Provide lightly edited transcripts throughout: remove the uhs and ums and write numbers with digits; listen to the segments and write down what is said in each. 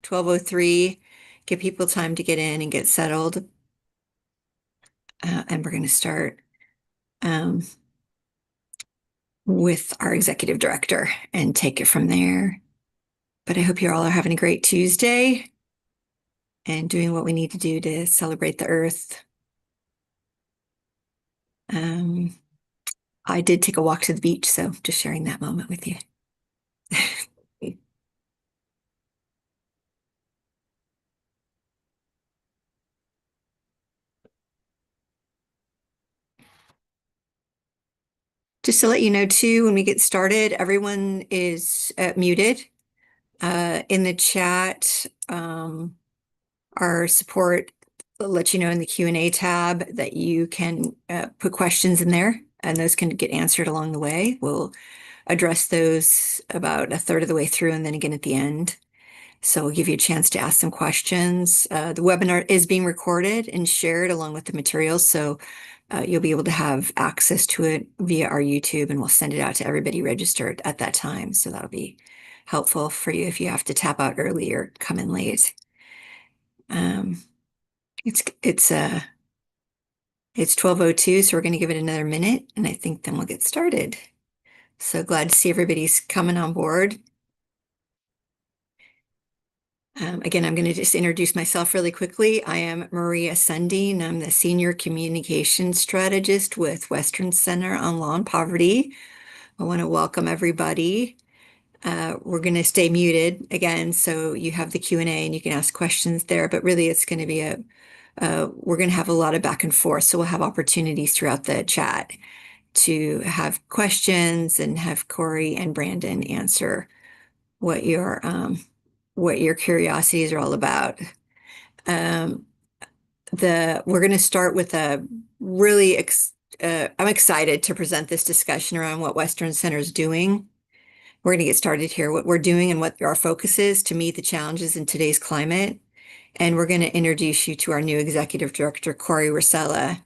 12:03. Give people time to get in and get settled. And we're going to start um, with our executive director and take it from there. But I hope you all are having a great Tuesday and doing what we need to do to celebrate the earth. I did take a walk to the beach, so just sharing that moment with you. Just to let you know too, when we get started, everyone is muted. In the chat, our support will let you know in the Q&A tab that you can put questions in there, and those can get answered along the way. We'll address those about a third of the way through and then again at the end. So we'll give you a chance to ask some questions. The webinar is being recorded and shared along with the materials, so you'll be able to have access to it via our YouTube, and we'll send it out to everybody registered at that time. So that'll be helpful for you if you have to tap out early or come in late. It's 12:02, so we're going to give it another minute, and I think then we'll get started. So glad to see everybody's coming on board. Again, I'm going to just introduce myself really quickly. I am Maria Sundin. I'm the Senior Communications Strategist with Western Center on Law and Poverty. I want to welcome everybody. We're going to stay muted again, so you have the Q&A and you can ask questions there, but really it's going to be we're going to have a lot of back and forth, so we'll have opportunities throughout the chat to have questions and have Corey and Brandon answer what your curiosities are all about. We're going to start with a really, I'm excited to present this discussion around what Western Center is doing. We're going to get started here, what we're doing and what our focus is to meet the challenges in today's climate. And we're going to introduce you to our new executive director, Corey Rosella.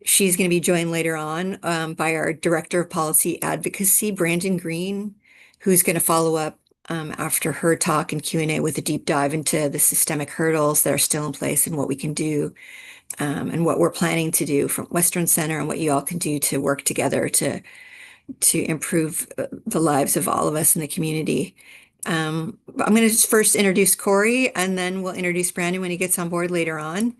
She's going to be joined later on by our Director of Policy Advocacy, Brandon Green, who's going to follow up after her talk and Q&A with a deep dive into the systemic hurdles that are still in place and what we can do and what we're planning to do from Western Center and what you all can do to work together to improve the lives of all of us in the community. I'm going to just first introduce Corey, and then we'll introduce Brandon when he gets on board later on.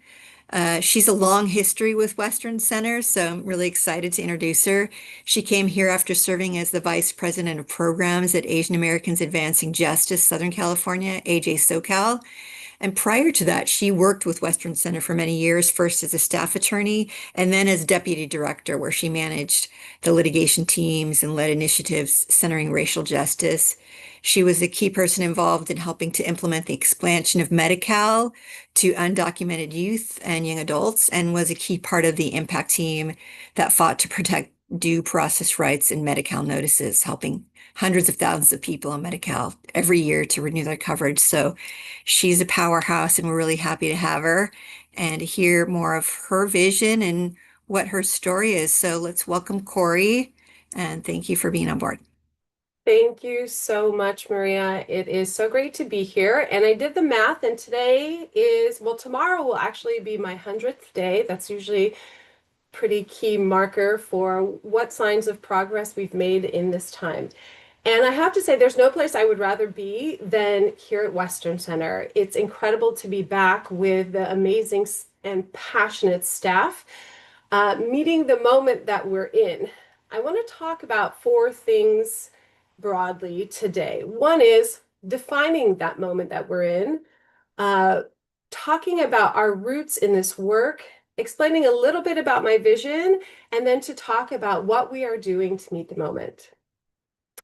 She's a long history with Western Center, so I'm really excited to introduce her. She came here after serving as the Vice President of Programs at Asian Americans Advancing Justice, Southern California, AJ SoCal. And prior to that, she worked with Western Center for many years, first as a staff attorney and then as deputy director, where she managed the litigation teams and led initiatives centering racial justice. She was a key person involved in helping to implement the expansion of Medi-Cal to undocumented youth and young adults, and was a key part of the impact team that fought to protect due process rights and Medi-Cal notices, helping hundreds of thousands of people on Medi-Cal every year to renew their coverage. So she's a powerhouse, and we're really happy to have her and to hear more of her vision and what her story is. So let's welcome Corey, and thank you for being on board. Thank you so much, Maria. It is so great to be here. And I did the math, and today is, well, tomorrow will actually be my 100th day. That's usually pretty key marker for what signs of progress we've made in this time. And I have to say, there's no place I would rather be than here at Western Center. It's incredible to be back with the amazing and passionate staff, meeting the moment that we're in. I want to talk about four things broadly today. One is defining that moment that we're in, talking about our roots in this work, explaining a little bit about my vision, and then to talk about what we are doing to meet the moment.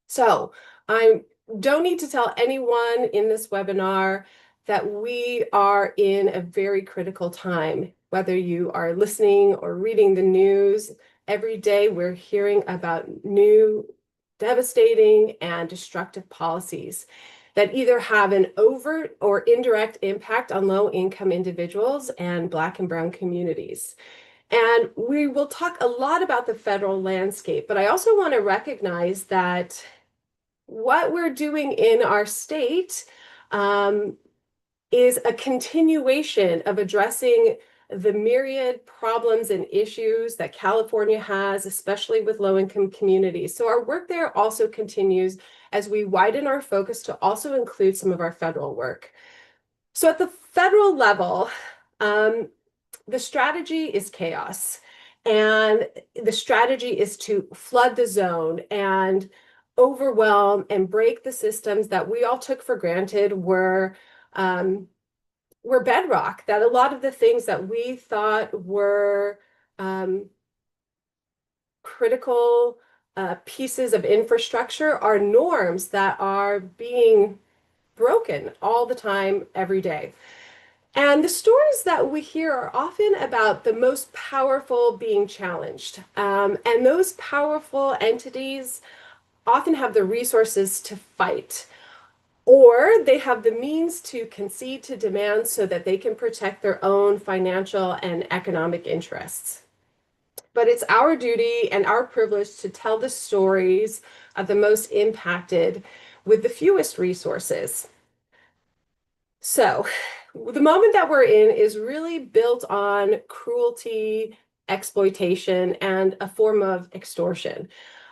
So I don't need to tell anyone in this webinar that we are in a very critical time. Whether you are listening or reading the news, every day we're hearing about new devastating and destructive policies that either have an overt or indirect impact on low-income individuals and Black and Brown communities. And we will talk a lot about the federal landscape, but I also want to recognize that what we're doing in our state is a continuation of addressing the myriad problems and issues that California has, especially with low-income communities. So our work there also continues as we widen our focus to also include some of our federal work. So at the federal level, the strategy is chaos. And the strategy is to flood the zone and overwhelm and break the systems that we all took for granted were bedrock, that a lot of the things that we thought were critical pieces of infrastructure are norms that are being broken all the time, every day. And the stories that we hear are often about the most powerful being challenged. And those powerful entities often have the resources to fight, or they have the means to concede to demands so that they can protect their own financial and economic interests. But it's our duty and our privilege to tell the stories of the most impacted with the fewest resources. So, the moment that we're in is really built on cruelty, exploitation, and a form of extortion.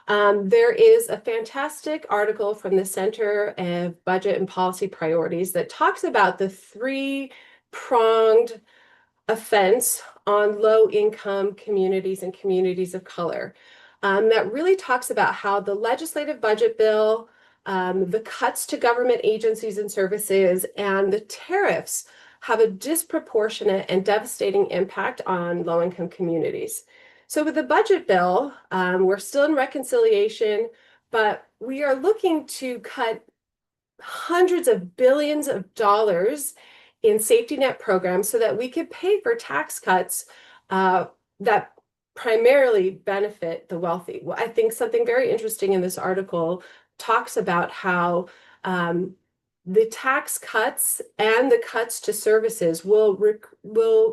There is a fantastic article from the Center of Budget and Policy Priorities that talks about the three-pronged offense on low-income communities and communities of color. That really talks about how the legislative budget bill, the cuts to government agencies and services, and the tariffs have a disproportionate and devastating impact on low-income communities. So with the budget bill, we're still in reconciliation, but we are looking to cut hundreds of billions of dollars in safety net programs so that we could pay for tax cuts that primarily benefit the wealthy. Well, I think something very interesting in this article talks about how the tax cuts and the cuts to services will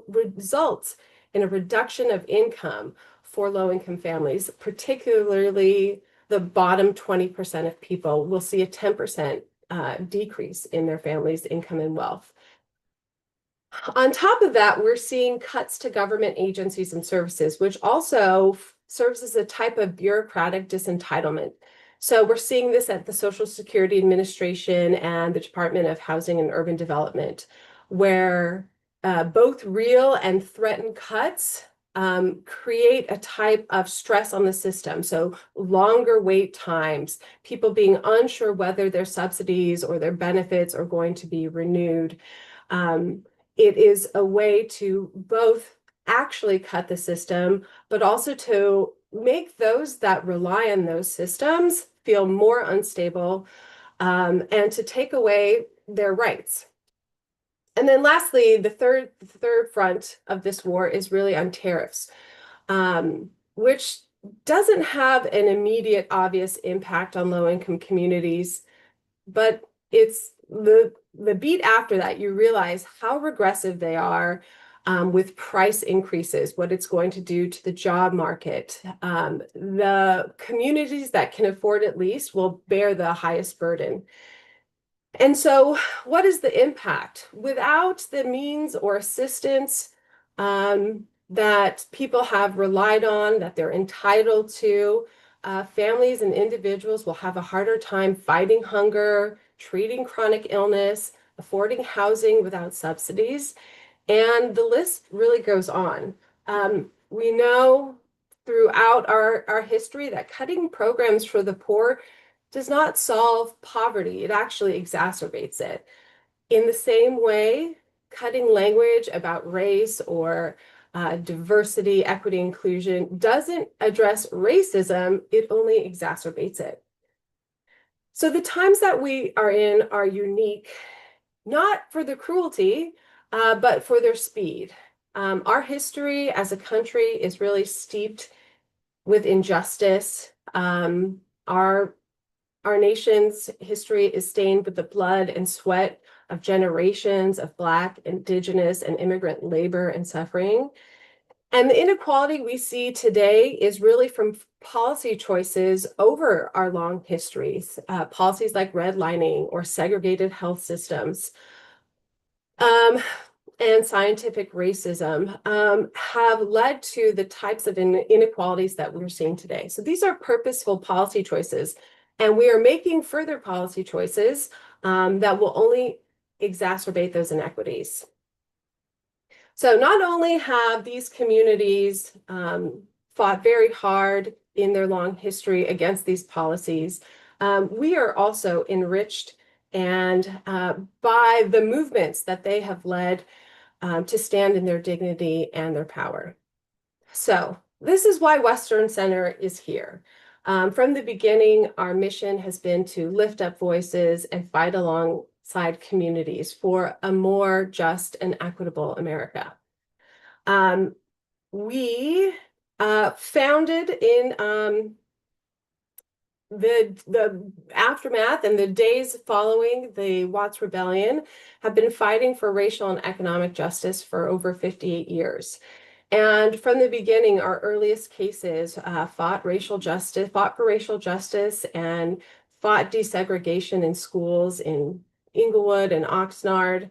result in a reduction of income for low-income families, particularly the bottom 20% of people will see a 10% decrease in their family's income and wealth. On top of that, we're seeing cuts to government agencies and services, which also serves as a type of bureaucratic disentitlement. So we're seeing this at the Social Security Administration and the Department of Housing and Urban Development, where both real and threatened cuts create a type of stress on the system. So longer wait times, people being unsure whether their subsidies or their benefits are going to be renewed. It is a way to both actually cut the system, but also to make those that rely on those systems feel more unstable, and to take away their rights. And then lastly, the third front of this war is really on tariffs, which doesn't have an immediate obvious impact on low-income communities, but it's the beat after that, you realize how regressive they are with price increases, what it's going to do to the job market. The communities that can afford it least will bear the highest burden. And so what is the impact? Without the means or assistance that people have relied on, that they're entitled to, families and individuals will have a harder time fighting hunger, treating chronic illness, affording housing without subsidies, and the list really goes on. We know throughout our history that cutting programs for the poor does not solve poverty, it actually exacerbates it. In the same way, cutting language about race or diversity, equity, inclusion doesn't address racism, it only exacerbates it. So the times that we are in are unique, not for the cruelty, but for their speed. Our history as a country is really steeped with injustice. Our nation's history is stained with the blood and sweat of generations of Black, Indigenous, and immigrant labor and suffering. And the inequality we see today is really from policy choices over our long histories, policies like redlining or segregated health systems. and scientific racism have led to the types of inequalities that we're seeing today. So these are purposeful policy choices, and we are making further policy choices that will only exacerbate those inequities. So not only have these communities fought very hard in their long history against these policies, we are also enriched and by the movements that they have led to stand in their dignity and their power. So this is why Western Center is here. From the beginning, our mission has been to lift up voices and fight alongside communities for a more just and equitable America. We founded in the aftermath and the days following the Watts Rebellion have been fighting for racial and economic justice for over 58 years. And from the beginning, our earliest cases fought for racial justice and fought desegregation in schools in Inglewood and Oxnard.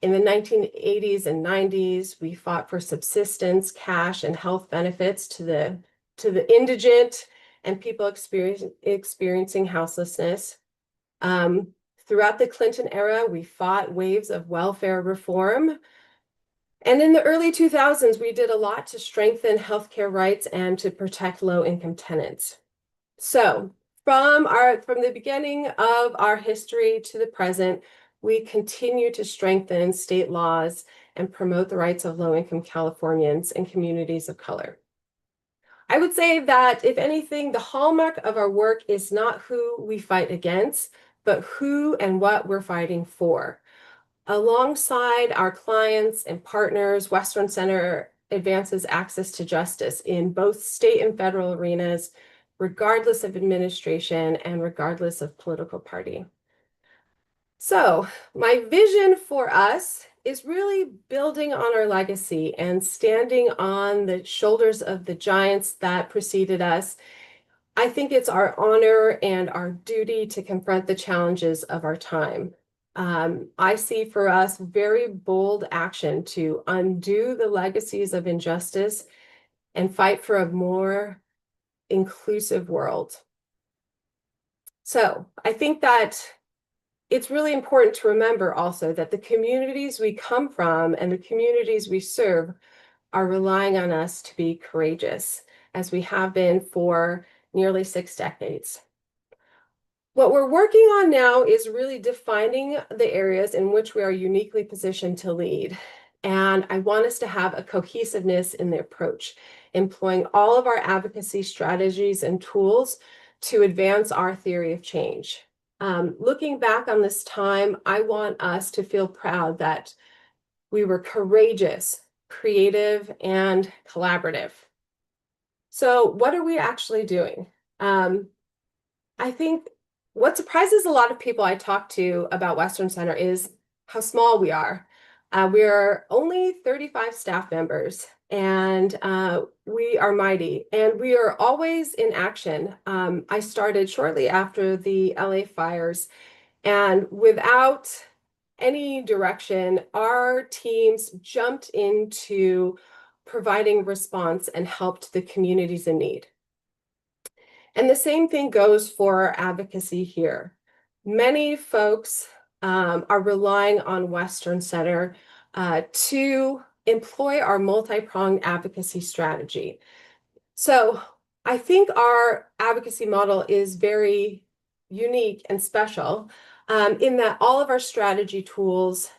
In the 1980s and 90s, we fought for subsistence, cash, and health benefits to the indigent and people experiencing houselessness. Throughout the Clinton era, we fought waves of welfare reform. And in the early 2000s, we did a lot to strengthen healthcare rights and to protect low-income tenants. So from the beginning of our history to the present, we continue to strengthen state laws and promote the rights of low-income Californians and communities of color. I would say that, if anything, the hallmark of our work is not who we fight against, but who and what we're fighting for. Alongside our clients and partners, Western Center advances access to justice in both state and federal arenas, regardless of administration and regardless of political party. So my vision for us is really building on our legacy and standing on the shoulders of the giants that preceded us. I think it's our honor and our duty to confront the challenges of our time. I see for us very bold action to undo the legacies of injustice and fight for a more inclusive world. So I think that it's really important to remember also that the communities we come from and the communities we serve are relying on us to be courageous, as we have been for nearly 6 decades. What we're working on now is really defining the areas in which we are uniquely positioned to lead. And I want us to have a cohesiveness in the approach, employing all of our advocacy strategies and tools to advance our theory of change. Looking back on this time, I want us to feel proud that we were courageous, creative, and collaborative. So what are we actually doing? I think what surprises a lot of people I talk to about Western Center is how small we are. We're only 35 staff members, and we are mighty, and we are always in action. I started shortly after the LA fires, and without any direction, our teams jumped into providing response and helped the communities in need. And the same thing goes for our advocacy here. Many folks are relying on Western Center to employ our multi-pronged advocacy strategy. So I think our advocacy model is very unique and special in that all of our strategy tools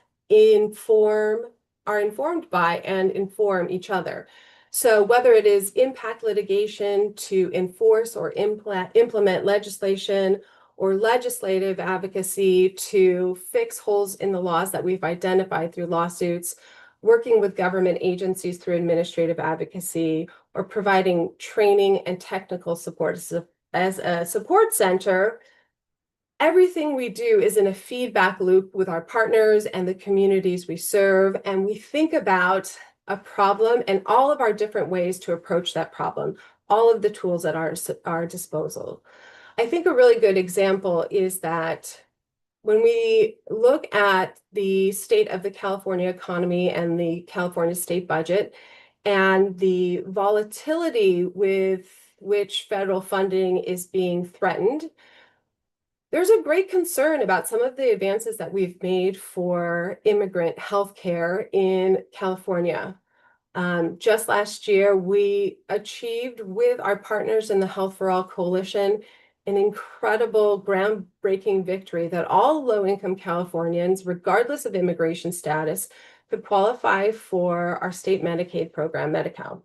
are informed by and inform each other. So whether it is impact litigation to enforce or implement legislation, or legislative advocacy to fix holes in the laws that we've identified through lawsuits, working with government agencies through administrative advocacy, or providing training and technical support as a support center, everything we do is in a feedback loop with our partners and the communities we serve, and we think about a problem and all of our different ways to approach that problem, all of the tools at our disposal. I think a really good example is that when we look at the state of the California economy and the California state budget and the volatility with which federal funding is being threatened, there's a great concern about some of the advances that we've made for immigrant healthcare in California. Just last year, we achieved with our partners in the Health for All Coalition an incredible groundbreaking victory that all low-income Californians, regardless of immigration status, could qualify for our state Medicaid program, Medi-Cal.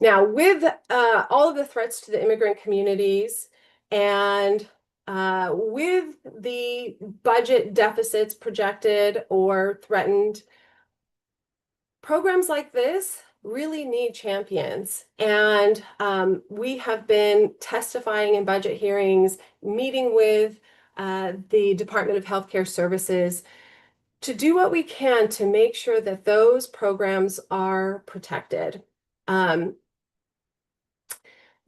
Now, with all of the threats to the immigrant communities and with the budget deficits projected or threatened, programs like this really need champions. And we have been testifying in budget hearings, meeting with the Department of Healthcare Services to do what we can to make sure that those programs are protected.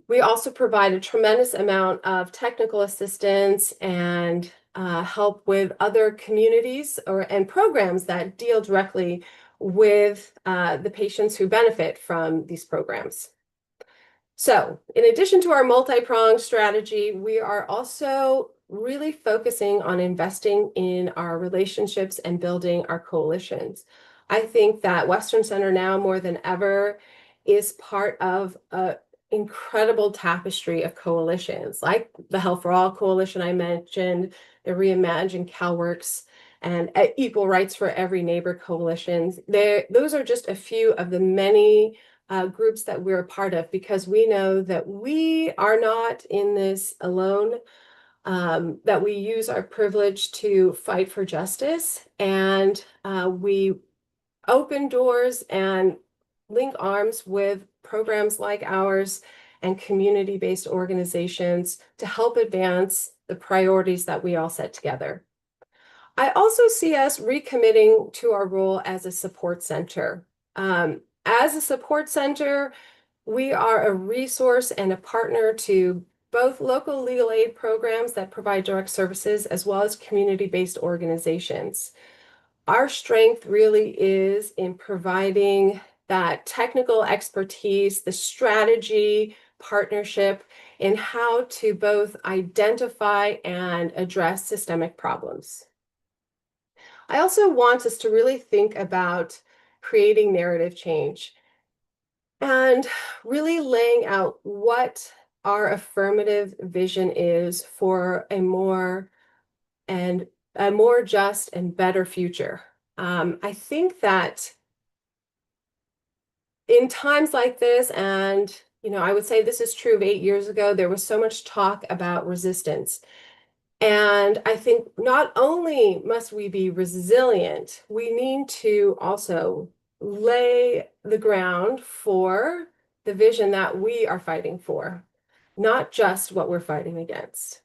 We also provide a tremendous amount of technical assistance and help with other communities and programs that deal directly with the patients who benefit from these programs. So, in addition to our multi-pronged strategy, we are also really focusing on investing in our relationships and building our coalitions. I think that Western Center now more than ever is part of a incredible tapestry of coalitions, like the Health for All Coalition I mentioned, the Reimagine CalWORKs, and Equal Rights for Every Neighbor coalitions. Those are just a few of the many groups that we're a part of, because we know that we are not in this alone, that we use our privilege to fight for justice, and we open doors and link arms with programs like ours and community-based organizations to help advance the priorities that we all set together. I also see us recommitting to our role as a support center. As a support center, we are a resource and a partner to both local legal aid programs that provide direct services as well as community-based organizations. Our strength really is in providing that technical expertise, the strategy, partnership in how to both identify and address systemic problems. I also want us to really think about creating narrative change and really laying out what our affirmative vision is for a more just and better future. I think that in times like this, and I would say this is true of 8 years ago, there was so much talk about resistance. And I think not only must we be resilient, we need to also lay the ground for the vision that we are fighting for, not just what we're fighting against.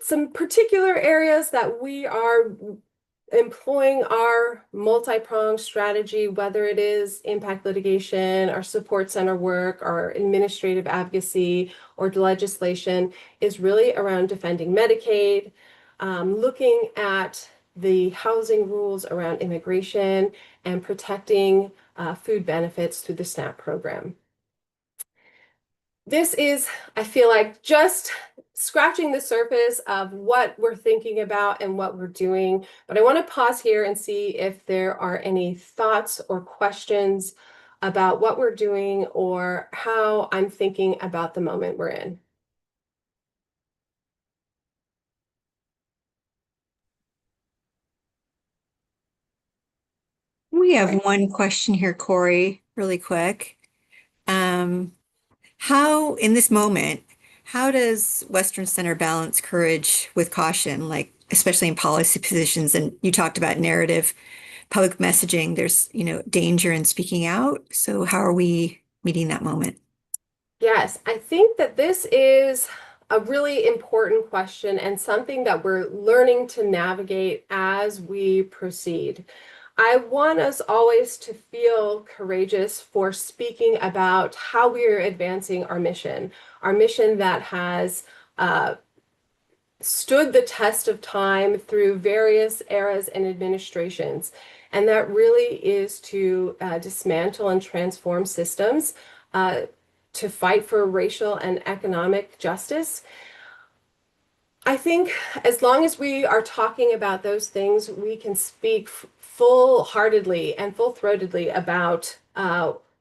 Some particular areas that we are employing our multi-pronged strategy, whether it is impact litigation, our support center work, our administrative advocacy, or legislation, is really around defending Medicaid, looking at the housing rules around immigration, and protecting food benefits through the SNAP program. This is, I feel like, just scratching the surface of what we're thinking about and what we're doing. But I want to pause here and see if there are any thoughts or questions about what we're doing or how I'm thinking about the moment we're in. We have one question here, Corey, really quick. How, in this moment, how does Western Center balance courage with caution, like especially in policy positions? And you talked about narrative, public messaging. There's, danger in speaking out. So how are we meeting that moment? Yes, I think that this is a really important question and something that we're learning to navigate as we proceed. I want us always to feel courageous for speaking about how we are advancing our mission that has stood the test of time through various eras and administrations. And that really is to dismantle and transform systems, uh, to fight for racial and economic justice. I think as long as we are talking about those things, we can speak full-heartedly and full-throatedly about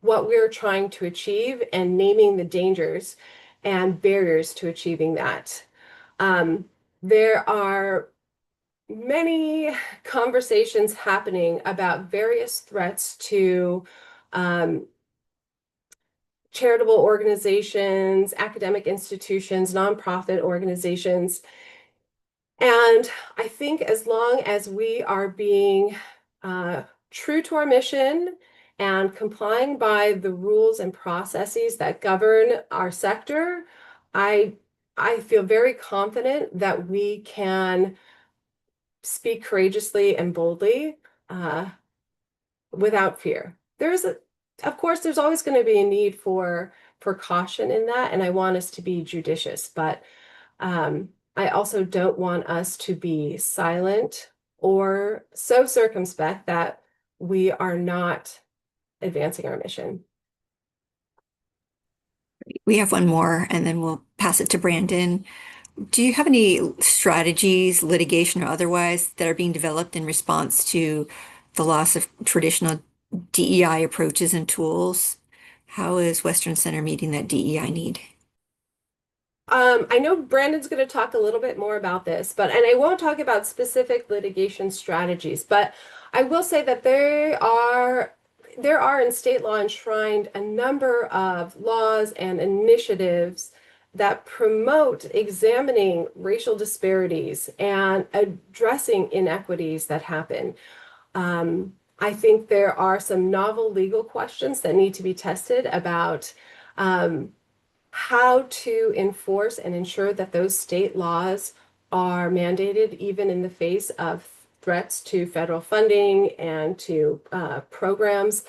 what we're trying to achieve and naming the dangers and barriers to achieving that. There are many conversations happening about various threats to um, charitable organizations, academic institutions, nonprofit organizations. And I think as long as we are being true to our mission and complying by the rules and processes that govern our sector, I I feel very confident that we can speak courageously and boldly uh, without fear. Of course, there's always going to be a need for caution in that, and I want us to be judicious, but I also don't want us to be silent or so circumspect that we are not advancing our mission. We have one more and then we'll pass it to Brandon. Do you have any strategies, litigation or otherwise, that are being developed in response to the loss of traditional DEI approaches and tools? How is Western Center meeting that DEI need? I know Brandon's going to talk a little bit more about this, and I won't talk about specific litigation strategies, but I will say that there are in state law enshrined a number of laws and initiatives that promote examining racial disparities and addressing inequities that happen. I think there are some novel legal questions that need to be tested about um, how to enforce and ensure that those state laws are mandated even in the face of threats to federal funding and to programs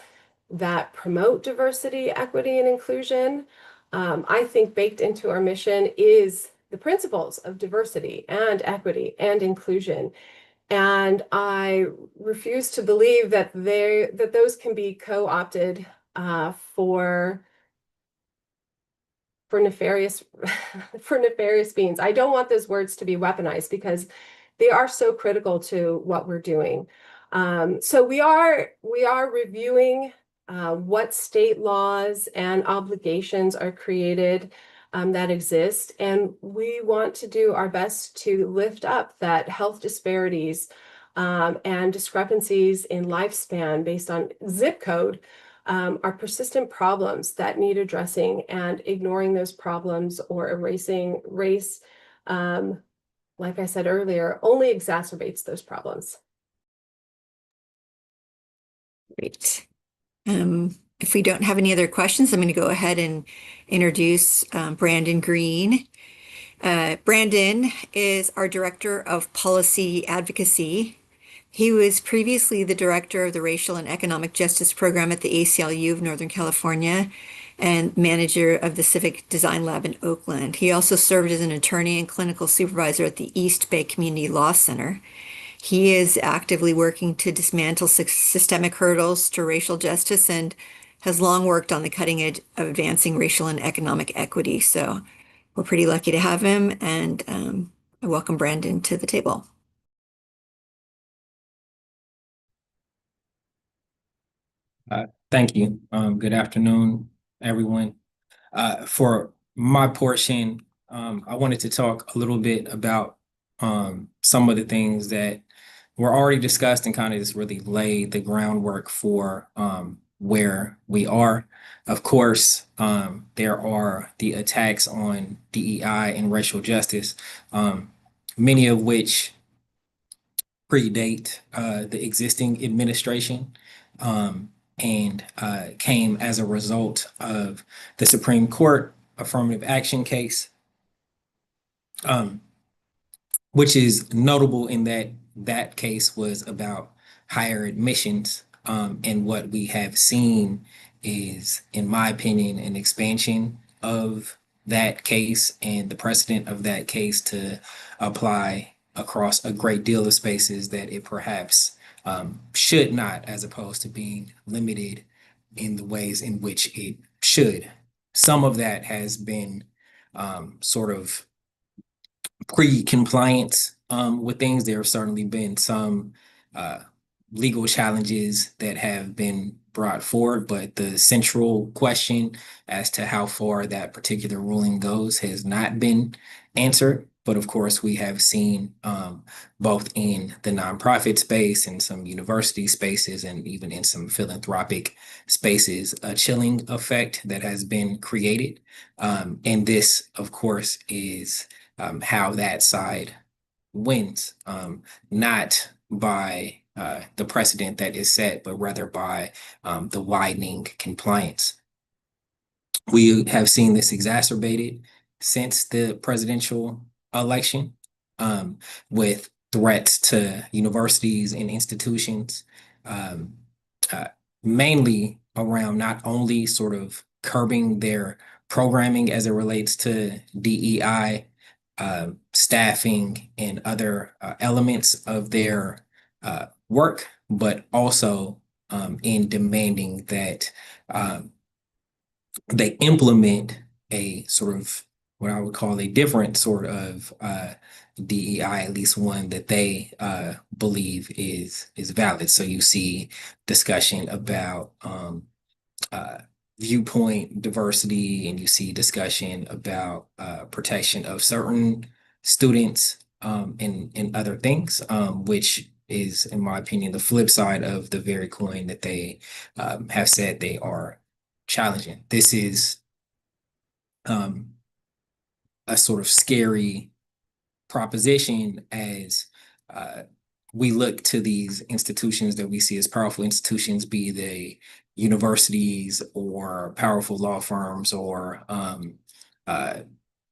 that promote diversity, equity, and inclusion. I think baked into our mission is the principles of diversity and equity and inclusion. And I refuse to believe that those can be co-opted for nefarious for nefarious means. I don't want those words to be weaponized because they are so critical to what we're doing. So we are reviewing what state laws and obligations are created that exist, and we want to do our best to lift up that health disparities and discrepancies in lifespan based on zip code are persistent problems that need addressing, and ignoring those problems or erasing race, like I said earlier, only exacerbates those problems. Great. If we don't have any other questions, I'm going to go ahead and introduce Brandon Green. Brandon is our Director of Policy Advocacy. He was previously the Director of the Racial and Economic Justice Program at the ACLU of Northern California and manager of the Civic Design Lab in Oakland. He also served as an attorney and clinical supervisor at the East Bay Community Law Center. He is actively working to dismantle systemic hurdles to racial justice and has long worked on the cutting edge of advancing racial and economic equity. So we're pretty lucky to have him, and I welcome Brandon to the table. Thank you. Good afternoon, everyone. For my portion, I wanted to talk a little bit about some of the things that were already discussed and kind of just really lay the groundwork for where we are. Of course, there are the attacks on DEI and racial justice, many of which predate the existing administration. And came as a result of the Supreme Court affirmative action case, which is notable in that that case was about higher admissions. And what we have seen is, in my opinion, an expansion of that case and the precedent of that case to apply across a great deal of spaces that it perhaps should not, as opposed to being limited in the ways in which it should. Some of that has been sort of pre-compliance with things. There have certainly been some legal challenges that have been brought forward, but the central question as to how far that particular ruling goes has not been answered. But of course, we have seen both in the nonprofit space and some university spaces and even in some philanthropic spaces, a chilling effect that has been created. And this, of course, is how that side wins, not by the precedent that is set, but rather by the widening compliance. We have seen this exacerbated since the presidential election, with threats to universities and institutions, um, mainly around not only sort of curbing their programming as it relates to DEI, staffing, and other elements of their work, but also in demanding that they implement a sort of what I would call a different sort of DEI, at least one that they believe is valid. So you see discussion about viewpoint diversity, and you see discussion about protection of certain students and other things, which is, in my opinion, the flip side of the very coin that they have said they are challenging. This is a sort of scary proposition as we look to these institutions that we see as powerful institutions, be they universities or powerful law firms or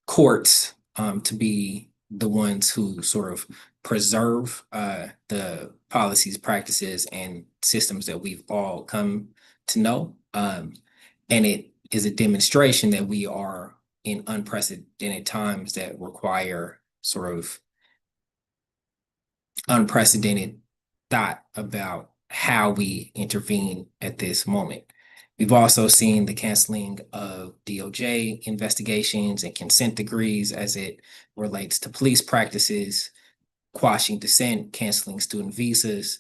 courts, to be the ones who sort of preserve the policies, practices, and systems that we've all come to know. And it is a demonstration that we are in unprecedented times that require sort of unprecedented thought about how we intervene at this moment. We've also seen the canceling of DOJ investigations and consent decrees as it relates to police practices, quashing dissent, canceling student visas.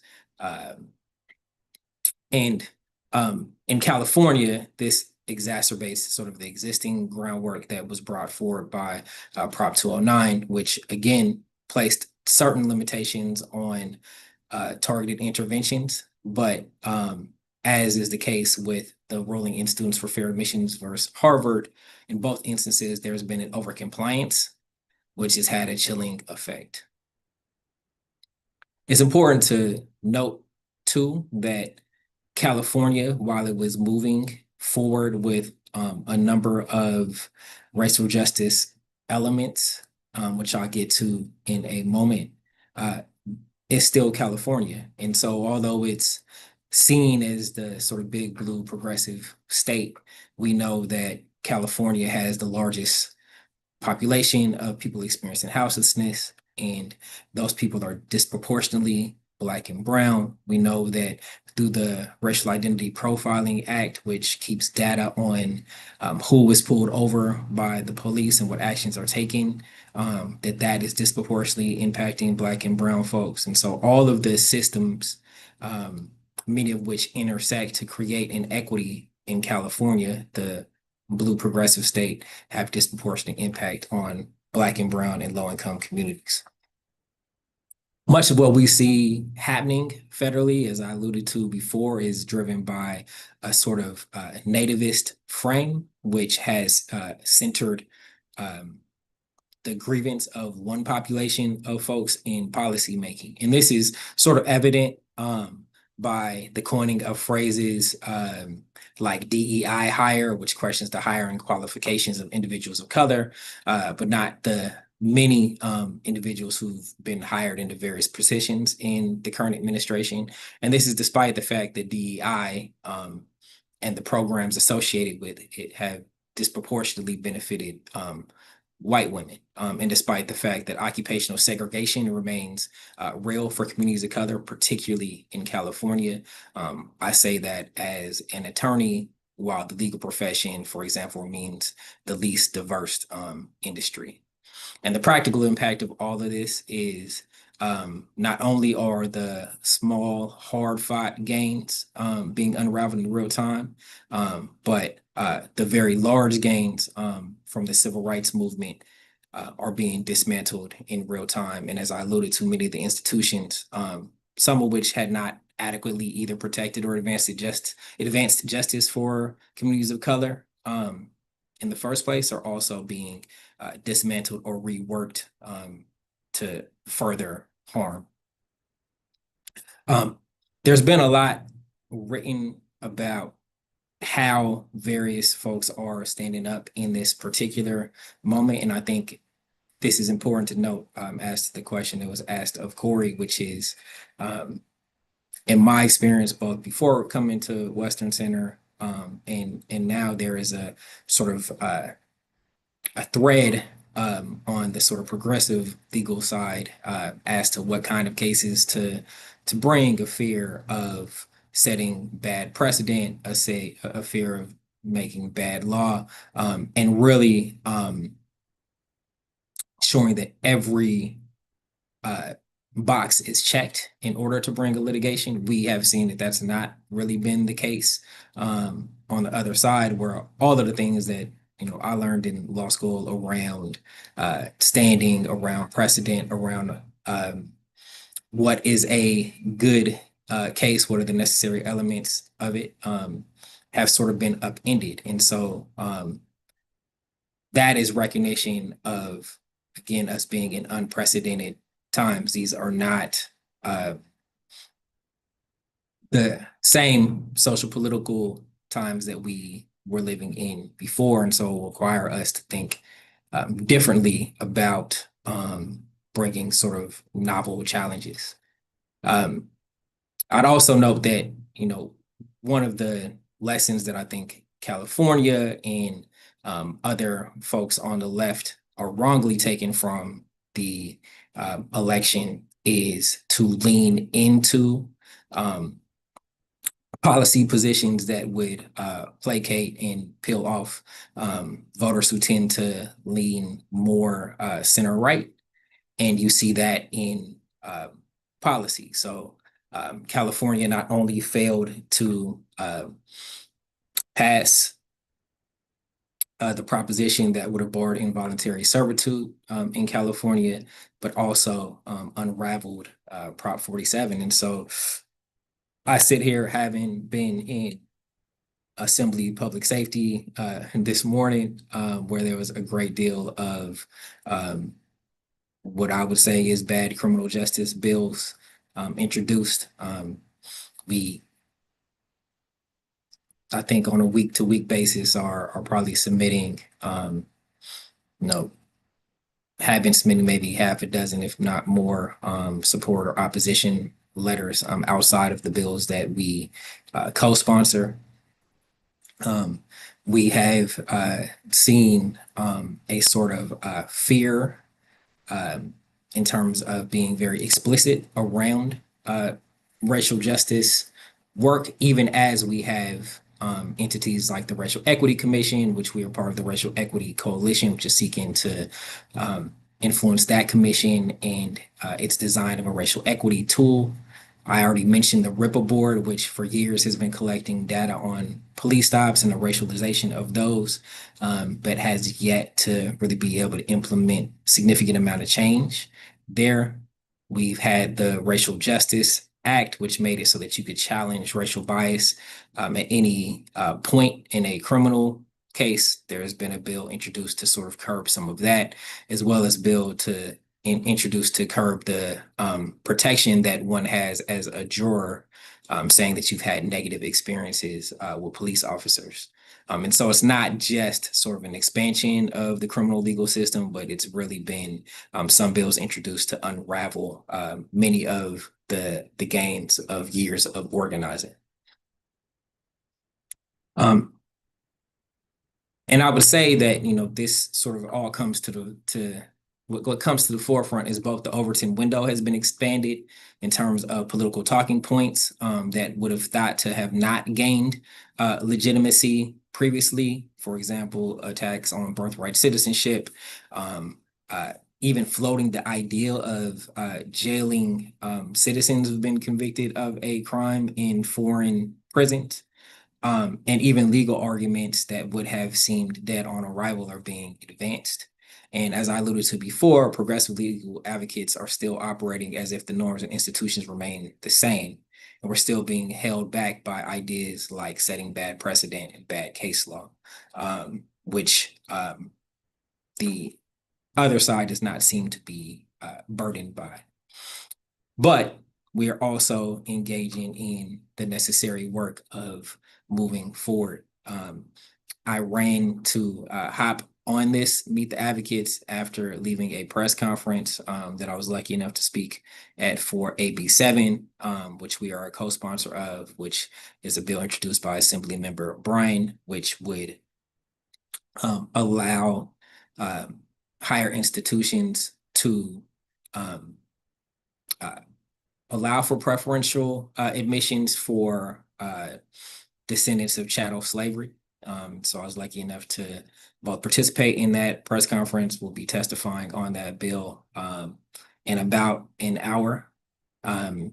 And in California, this exacerbates sort of the existing groundwork that was brought forward by Prop 209, which again placed certain limitations on targeted interventions. But as is the case with the ruling in Students for Fair Admissions versus Harvard, in both instances, there's been an overcompliance, which has had a chilling effect. It's important to note, too, that California, while it was moving forward with a number of racial justice elements, which I'll get to in a moment, it's still California. And so although it's seen as the sort of big blue progressive state, we know that California has the largest population of people experiencing houselessness, and those people are disproportionately Black and brown. We know that through the Racial Identity Profiling Act, which keeps data on who was pulled over by the police and what actions are taken, that is disproportionately impacting Black and brown folks. And so all of the systems, many of which intersect to create an equity in California, the blue progressive state, have disproportionate impact on Black and brown and low-income communities. Much of what we see happening federally, as I alluded to before, is driven by a sort of nativist frame, which has centered the grievance of one population of folks in policymaking. And this is sort of evident by the coining of phrases like DEI hire, which questions the hiring qualifications of individuals of color, but not the many individuals who've been hired into various positions in the current administration. And this is despite the fact that DEI and the programs associated with it have disproportionately benefited white women. And despite the fact that occupational segregation remains real for communities of color, particularly in California, I say that as an attorney, while the legal profession, for example, remains the least diverse industry. And the practical impact of all of this is not only are the small, hard-fought gains being unraveled in real time, but the very large gains from the civil rights movement are being dismantled in real time. And as I alluded to, many of the institutions, some of which had not adequately either protected or advanced justice for communities of color in the first place, are also being dismantled or reworked to further harm. There's been a lot written about how various folks are standing up in this particular moment, and I think this is important to note as to the question that was asked of Corey, which is, in my experience, both before coming to Western Center and now, there is a sort of a thread on the sort of progressive legal side as to what kind of cases to bring, a fear of setting bad precedent, a fear of making bad law, and really showing that every box is checked in order to bring a litigation. We have seen that that's not really been the case on the other side, where all of the things that I learned in law school around standing, around precedent, around what is a good case, what are the necessary elements of it, have sort of been upended. And so that is recognition of, again, us being in unprecedented times. These are not the same social political times that we were living in before, and so it will require us to think differently about bringing sort of novel challenges. I'd also note that one of the lessons that I think California and other folks on the left are wrongly taken from the election is to lean into policy positions that would placate and peel off voters who tend to lean more center right. And you see that in policy. So California not only failed to pass the proposition that would have barred involuntary servitude in California, but also unraveled Prop 47. And so I sit here having been in Assembly Public Safety this morning, where there was a great deal of what I would say is bad criminal justice bills introduced. I think on a week-to-week basis are probably submitting, have been submitting maybe half a dozen, if not more, support or opposition letters outside of the bills that we co-sponsor. We have seen a sort of fear in terms of being very explicit around racial justice work, even as we have entities like the Racial Equity Commission, which we are part of the Racial Equity Coalition, which is seeking to influence that commission and its design of a racial equity tool. I already mentioned the Ripple Board, which for years has been collecting data on police stops and the racialization of those, but has yet to really be able to implement significant amount of change there. We've had the Racial Justice Act, which made it so that you could challenge racial bias at any point in a criminal case. There has been a bill introduced to sort of curb some of that, as well as bill to introduced to curb the protection that one has as a juror, saying that you've had negative experiences with police officers. And so it's not just sort of an expansion of the criminal legal system, but it's really been some bills introduced to unravel many of the gains of years of organizing. And I would say that, this sort of all comes to what comes to the forefront is both the Overton window has been expanded in terms of political talking points that would have thought to have not gained legitimacy previously. For example, attacks on birthright citizenship, um, even floating the idea of jailing citizens who've been convicted of a crime in foreign prisons. And even legal arguments that would have seemed dead on arrival are being advanced. And as I alluded to before, progressive legal advocates are still operating as if the norms and institutions remain the same. And we're still being held back by ideas like setting bad precedent and bad case law, which the other side does not seem to be burdened by. But we are also engaging in the necessary work of moving forward. I ran to hop on this Meet the Advocates after leaving a press conference that I was lucky enough to speak at for AB7, which we are a co-sponsor of, which is a bill introduced by Assemblymember Bryan, which would allow higher institutions to allow for preferential admissions for descendants of chattel slavery. So I was lucky enough to both participate in that press conference. We'll be testifying on that bill in about an hour. I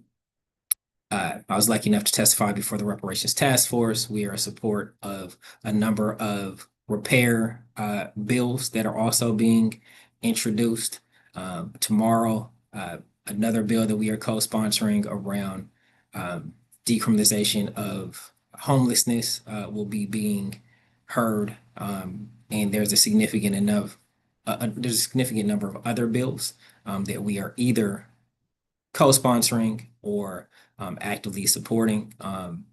was lucky enough to testify before the Reparations Task Force. We are in support of a number of repair bills that are also being introduced. Tomorrow, another bill that we are co-sponsoring around decriminalization of homelessness will be being heard, and there's a significant number of other bills that we are either co-sponsoring or actively supporting,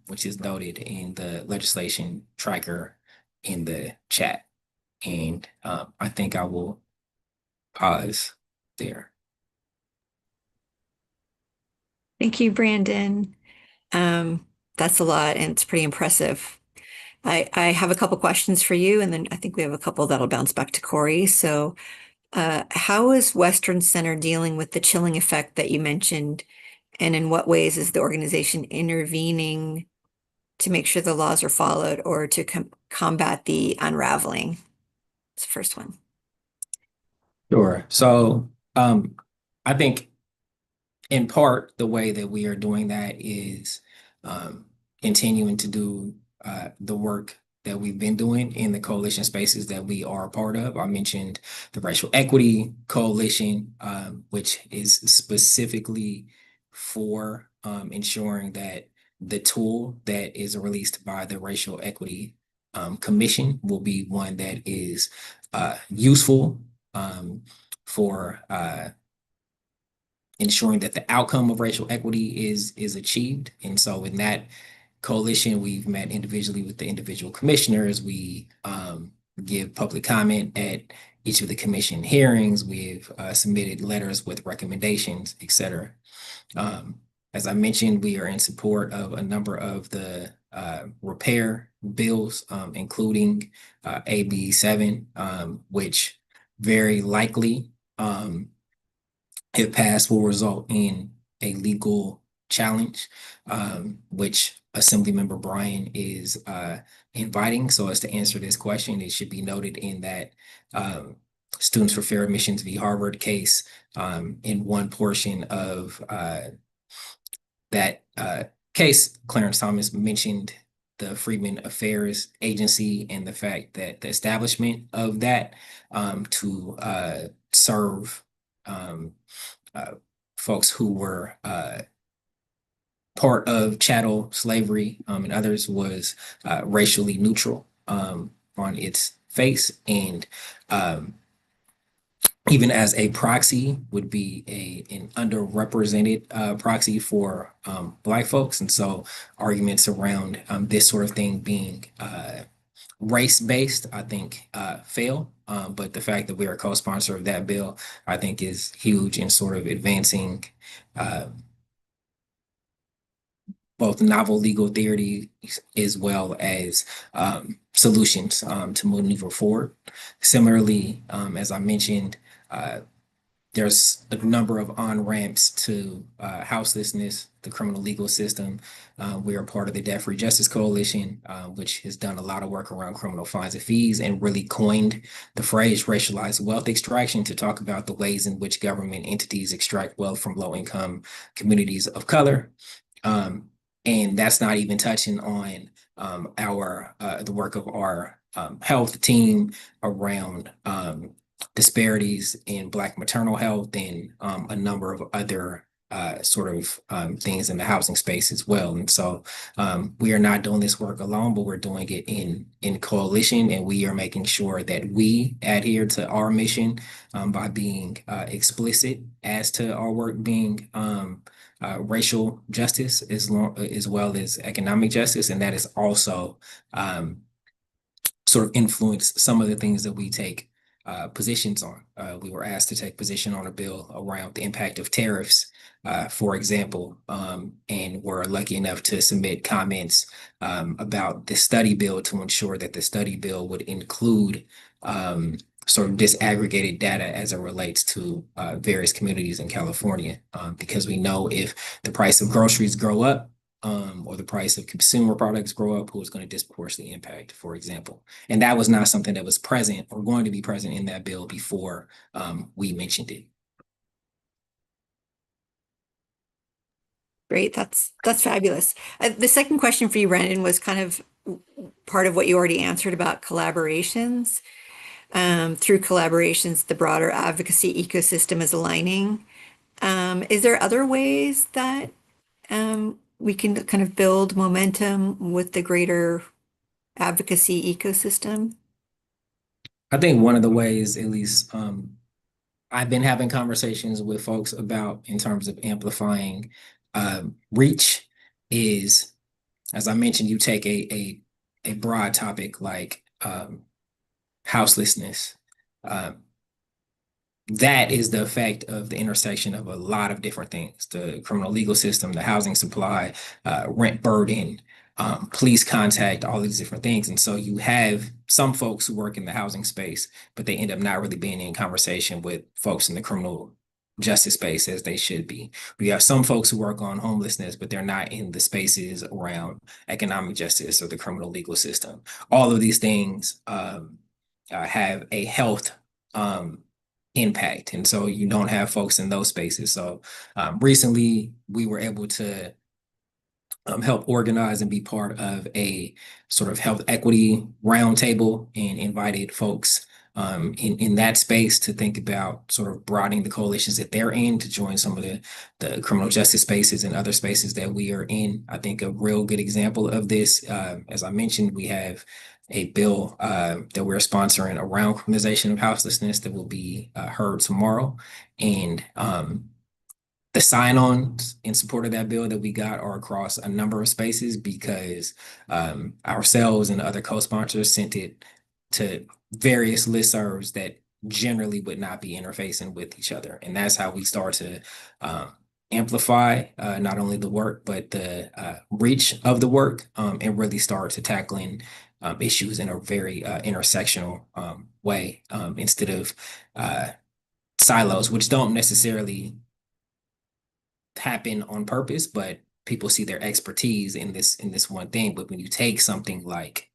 which is noted in the legislation tracker in the chat. And I think I will pause there. Thank you, Brandon. That's a lot and it's pretty impressive. I have a couple questions for you, and then I think we have a couple that'll bounce back to Corey. So, how is Western Center dealing with the chilling effect that you mentioned? And in what ways is the organization intervening to make sure the laws are followed or to combat the unraveling? That's the first one. Sure. So I think in part, the way that we are doing that is continuing to do the work that we've been doing in the coalition spaces that we are a part of. I mentioned the Racial Equity Coalition, which is specifically for ensuring that the tool that is released by the Racial Equity Commission will be one that is useful for ensuring that the outcome of racial equity is achieved. And so in that coalition, we've met individually with the individual commissioners. We give public comment at each of the commission hearings. We've submitted letters with recommendations, et cetera. As I mentioned, we are in support of a number of the repair bills, including AB7, which very likely, if passed, will result in a legal challenge, which Assemblymember Bryan is inviting. So as to answer this question, it should be noted in that Students for Fair Admissions v. Harvard case, in one portion of that case, Clarence Thomas mentioned the Freedmen Affairs Agency and the fact that the establishment of that to serve folks who were part of chattel slavery and others was racially neutral on its face, and even as a proxy would be an underrepresented proxy for Black folks. And so arguments around this sort of thing being race-based, I think, fail. But the fact that we are a co-sponsor of that bill, I think, is huge in sort of advancing both novel legal theories as well as solutions to moving forward. Similarly, as I mentioned, there's a number of on-ramps to houselessness, the criminal legal system. We are part of the Debt Free Justice Coalition, which has done a lot of work around criminal fines and fees and really coined the phrase racialized wealth extraction to talk about the ways in which government entities extract wealth from low-income communities of color. And that's not even touching on the work of our health team around disparities in Black maternal health and a number of other things in the housing space as well. And so we are not doing this work alone, but we're doing it in coalition, and we are making sure that we adhere to our mission by being explicit as to our work being racial justice as well as economic justice, and that is also sort of influenced some of the things that we take positions on. We were asked to take position on a bill around the impact of tariffs, for example, and we're lucky enough to submit comments about the study bill to ensure that the study bill would include sort of disaggregated data as it relates to various communities in California, because we know if the price of groceries grow up, or the price of consumer products grow up, who is going to disproportionately impact, for example. And that was not something that was present or going to be present in that bill before we mentioned it. Great, that's fabulous. The second question for you, Brandon, was kind of part of what you already answered about collaborations. Through collaborations, the broader advocacy ecosystem is aligning. Is there other ways that we can kind of build momentum with the greater advocacy ecosystem? I think one of the ways, at least, I've been having conversations with folks about in terms of amplifying reach is, as I mentioned, you take a broad topic like houselessness. That is the effect of the intersection of a lot of different things: the criminal legal system, the housing supply, rent burden, police contact, all these different things. And so you have some folks who work in the housing space, but they end up not really being in conversation with folks in the criminal justice space as they should be. We have some folks who work on homelessness, but they're not in the spaces around economic justice or the criminal legal system. All of these things have a health impact. And so you don't have folks in those spaces. So recently we were able to help organize and be part of a sort of health equity roundtable and invited folks in that space to think about sort of broadening the coalitions that they're in to join some of the criminal justice spaces and other spaces that we are in. I think a real good example of this, as I mentioned, we have a bill that we're sponsoring around criminalization of houselessness that will be heard tomorrow. And the sign-ons in support of that bill that we got are across a number of spaces because ourselves and other co-sponsors sent it to various listservs that generally would not be interfacing with each other. And that's how we start to amplify not only the work, but the reach of the work and really start to tackling issues in a very intersectional way instead of silos, which don't necessarily happen on purpose, but people see their expertise in this one thing. But when you take something like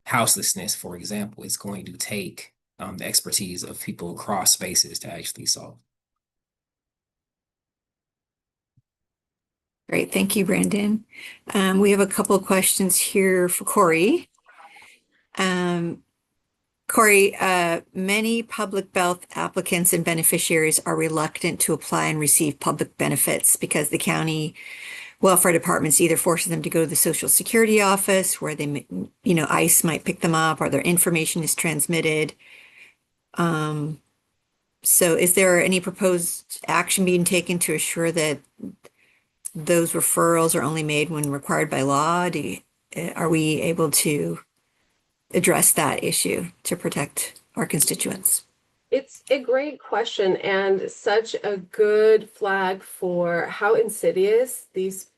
houselessness, for example, it's going to take the expertise of people across spaces to actually solve. Great, thank you, Brandon. We have a couple of questions here for Corey. Corey, many public health applicants and beneficiaries are reluctant to apply and receive public benefits because the county welfare departments either forces them to go to the Social Security office where they, ICE might pick them up or their information is transmitted. So is there any proposed action being taken to assure that those referrals are only made when required by law? Are we able to address that issue to protect our constituents? It's a great question and such a good flag for how insidious these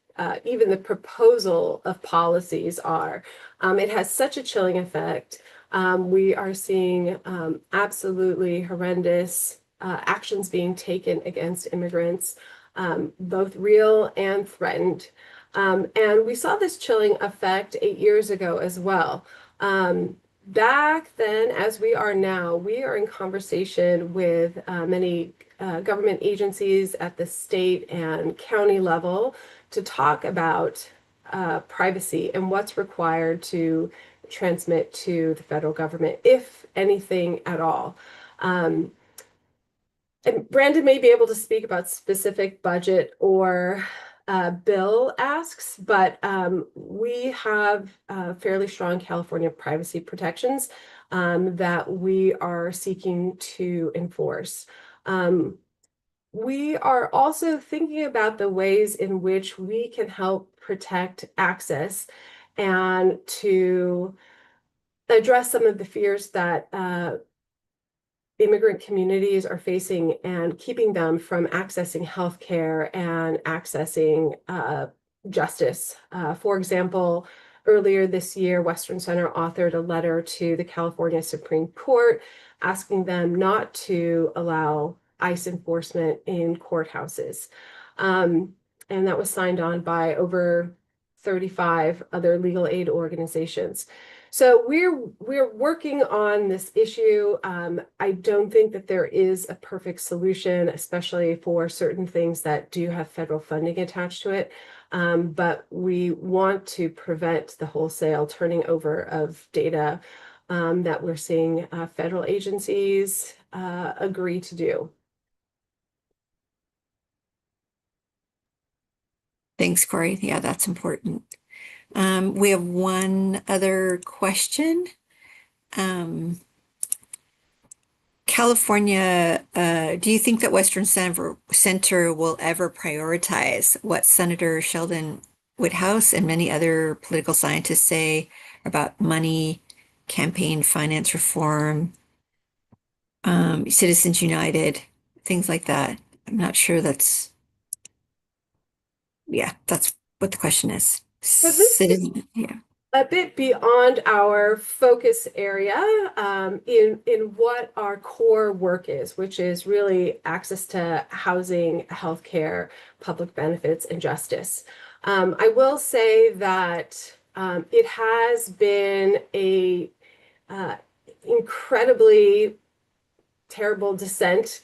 even the proposal of policies are. It has such a chilling effect. We are seeing absolutely horrendous actions being taken against immigrants, both real and threatened. And we saw this chilling effect 8 years ago as well. Back then, as we are now, we are in conversation with many government agencies at the state and county level to talk about privacy and what's required to transmit to the federal government, if anything at all. And Brandon may be able to speak about specific budget or bill asks, but we have fairly strong California privacy protections that we are seeking to enforce. We are also thinking about the ways in which we can help protect access and to address some of the fears that immigrant communities are facing and keeping them from accessing healthcare and accessing justice. For example, earlier this year, Western Center authored a letter to the California Supreme Court asking them not to allow ICE enforcement in courthouses. And that was signed on by over 35 other legal aid organizations. So we're working on this issue. I don't think that there is a perfect solution, especially for certain things that do have federal funding attached to it. But we want to prevent the wholesale turning over of data that we're seeing federal agencies agree to do. Thanks, Corey. Yeah, that's important. We have one other question. California, do you think that Western Center will ever prioritize what Senator Sheldon Whithouse and many other political scientists say about money, campaign finance reform, Citizens United, things like that? I'm not sure that's what the question is. So this is Yeah. a bit beyond our focus area in what our core work is, which is really access to housing, healthcare, public benefits, and justice. I will say that it has been a incredibly terrible descent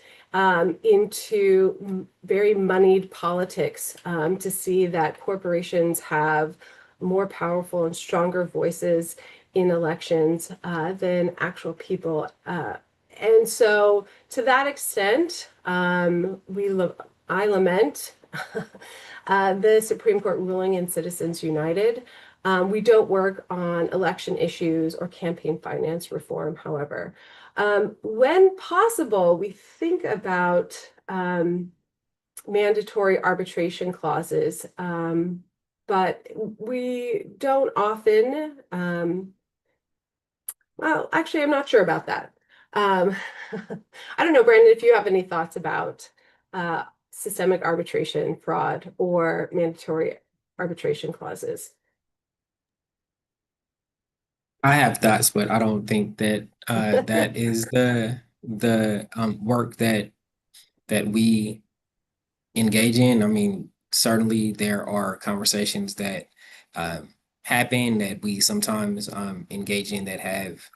into very moneyed politics to see that corporations have more powerful and stronger voices in elections than actual people. And so to that extent, I lament the Supreme Court ruling in Citizens United. We don't work on election issues or campaign finance reform, however. When possible, we think about mandatory arbitration clauses, but we don't often, well, actually, I'm not sure about that. I don't know, Brandon, if you have any thoughts about systemic arbitration, fraud, or mandatory arbitration clauses. I have thoughts, but I don't think that that is the work that we engage in. I mean, certainly there are conversations that happen that we sometimes engage in that have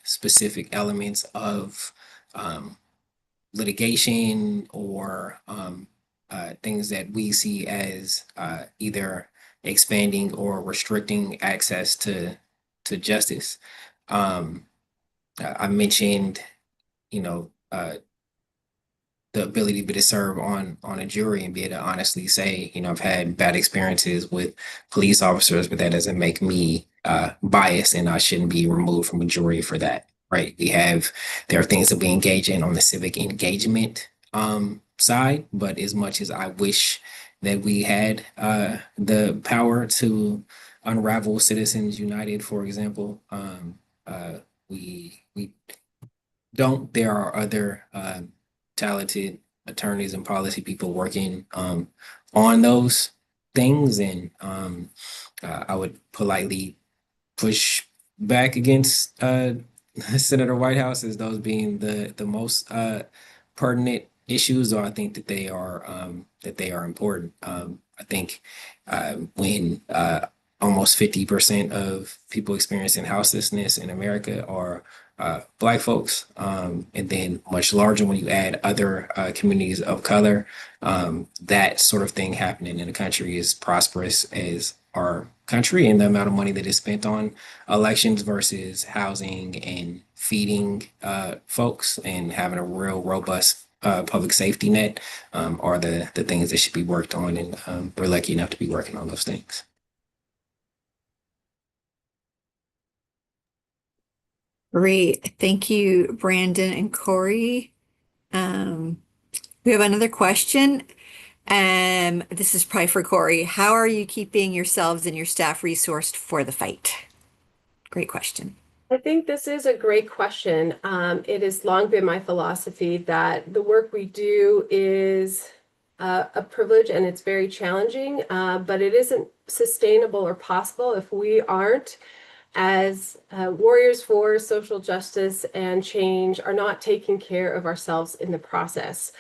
specific elements of litigation or things that we see as either expanding or restricting access to justice. I mentioned, you know, the ability to be to serve on a jury and be able to honestly say, you know, I've had bad experiences with police officers, but that doesn't make me biased and I shouldn't be removed from a jury for that, right? There are things that we engage in on the civic engagement side, but as much as I wish that we had the power to unravel Citizens United, for example, we don't. There are other talented attorneys and policy people working on those. things, and I would politely push back against Senator Whitehouse as those being the most pertinent issues, or I think that they are important. I think when almost 50% of people experiencing houselessness in America are Black folks, and then much larger when you add other communities of color, that sort of thing happening in a country as prosperous as our country, and the amount of money that is spent on elections versus housing and feeding folks and having a real robust public safety net are the things that should be worked on, and we're lucky enough to be working on those things. Great. Thank you, Brandon and Corey. We have another question. This is probably for Corey. How are you keeping yourselves and your staff resourced for the fight? Great question. I think this is a great question. It has long been my philosophy that the work we do is a privilege and it's very challenging, but it isn't sustainable or possible if we aren't, as warriors for social justice and change, are not taking care of ourselves in the process.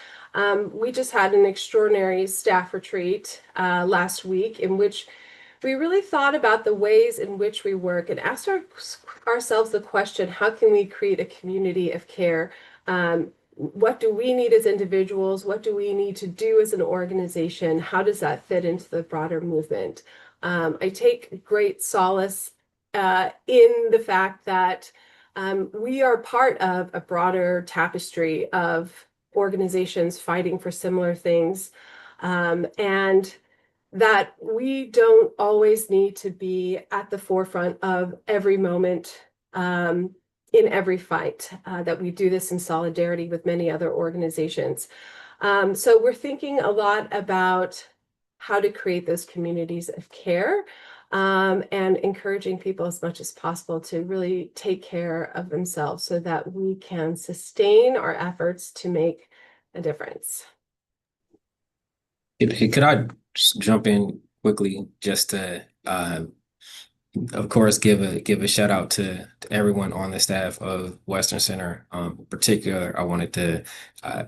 We just had an extraordinary staff retreat last week in which we really thought about the ways in which we work and asked ourselves the question, how can we create a community of care? What do we need as individuals? What do we need to do as an organization? How does that fit into the broader movement? I take great solace in the fact that we are part of a broader tapestry of organizations fighting for similar things, and that we don't always need to be at the forefront of every moment in every fight, that we do this in solidarity with many other organizations. So we're thinking a lot about how to create those communities of care, and encouraging people as much as possible to really take care of themselves so that we can sustain our efforts to make a difference. Could I just jump in quickly just to of course give a shout out to everyone on the staff of Western Center. In particular, I wanted to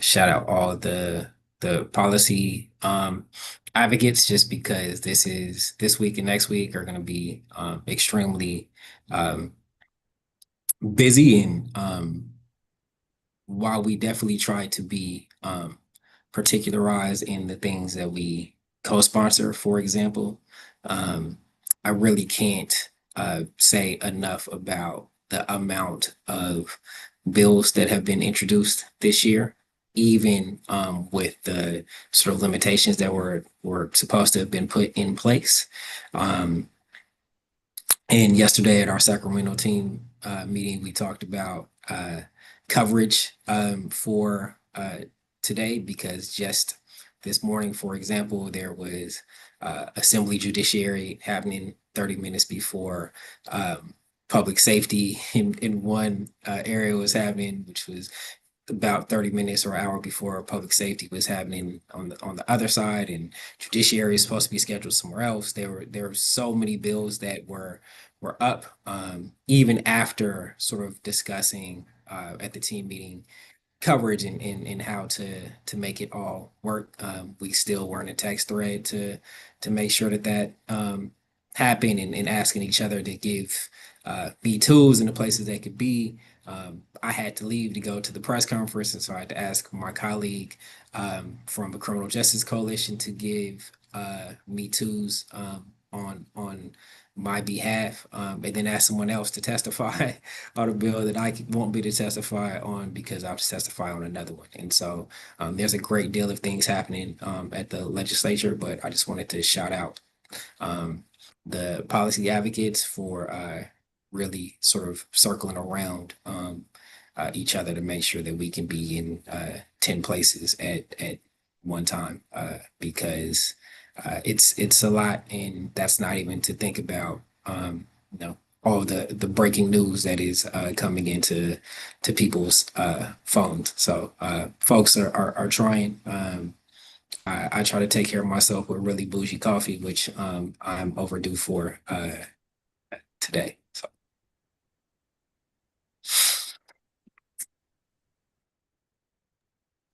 shout out all the policy advocates, just because this week and next week are going to be extremely busy, and while we definitely try to be particularized in the things that we co-sponsor, for example, I really can't say enough about the amount of bills that have been introduced this year, even with the sort of limitations that were supposed to have been put in place. And yesterday at our Sacramento team meeting, we talked about coverage for today, because just this morning, for example, there was Assembly Judiciary happening 30 minutes before public safety in one area was happening, which was about 30 minutes or an hour before public safety was happening on the other side, and judiciary is supposed to be scheduled somewhere else. There were so many bills that were up, even after sort of discussing at the team meeting coverage and how to make it all work. We still were in a text thread to make sure that happened, and asking each other to give me tools in the places they could be. I had to leave to go to the press conference, and so I had to ask my colleague from the Criminal Justice Coalition to give me tools on my behalf, and then ask someone else to testify on a bill that I won't be to testify on because I have to testify on another one. And so there's a great deal of things happening at the legislature, but I just wanted to shout out the policy advocates for really sort of circling around each other to make sure that we can be in 10 places at one time, because it's a lot, and that's not even to think about all the breaking news that is coming into people's phones. So folks are trying, I try to take care of myself with really bougie coffee, which I'm overdue for today. So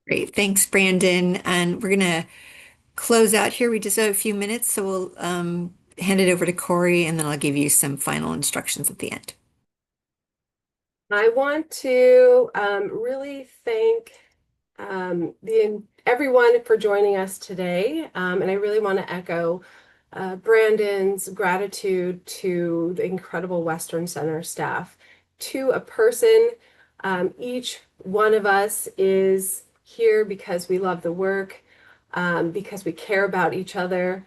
Great. Thanks, Brandon. And we're gonna close out here. We just have a few minutes, so we'll hand it over to Corey, and then I'll give you some final instructions at the end. I want to really thank everyone for joining us today. And I really want to echo Brandon's gratitude to the incredible Western Center staff. To a person, each one of us is here because we love the work, because we care about each other,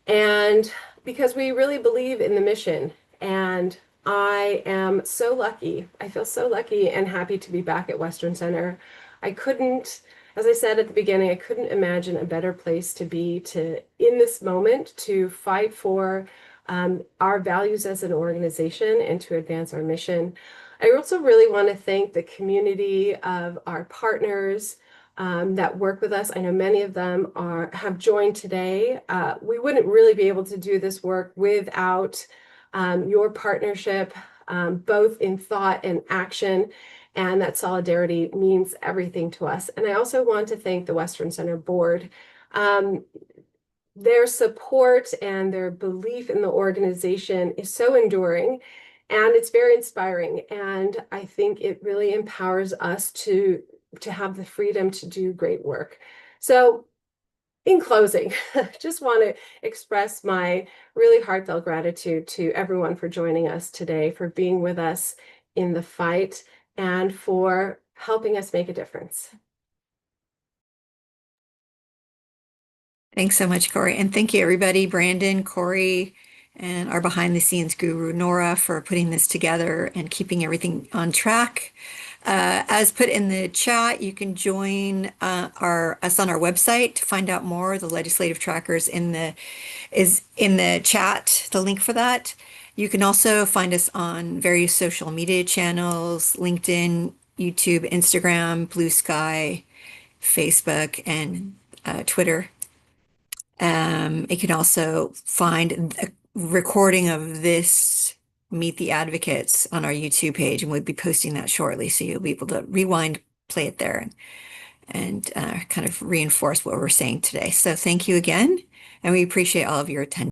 and because we really believe in the mission. And I am so lucky. I feel so lucky and happy to be back at Western Center. I couldn't, as I said at the beginning, I couldn't imagine a better place to be in this moment, to fight for our values as an organization and to advance our mission. I also really want to thank the community of our partners that work with us. I know many of them have joined today. We wouldn't really be able to do this work without your partnership, both in thought and action, and that solidarity means everything to us. And I also want to thank the Western Center Board. Their support and their belief in the organization is so enduring, and it's very inspiring. And I think it really empowers us to have the freedom to do great work. So in closing, just want to express my really heartfelt gratitude to everyone for joining us today, for being with us in the fight, and for helping us make a difference. Thanks so much, Corey. And thank you, everybody, Brandon, Corey, and our behind the scenes guru, Nora, for putting this together and keeping everything on track. As put in the chat, you can join us on our website to find out more. The legislative trackers is in the chat, the link for that. You can also find us on various social media channels, LinkedIn, YouTube, Instagram, Blue Sky, Facebook, and Twitter. You can also find a recording of this Meet the Advocates on our YouTube page, and we'll be posting that shortly. So you'll be able to rewind, play it there, and kind of reinforce what we're saying today. So thank you again, and we appreciate all of your attention.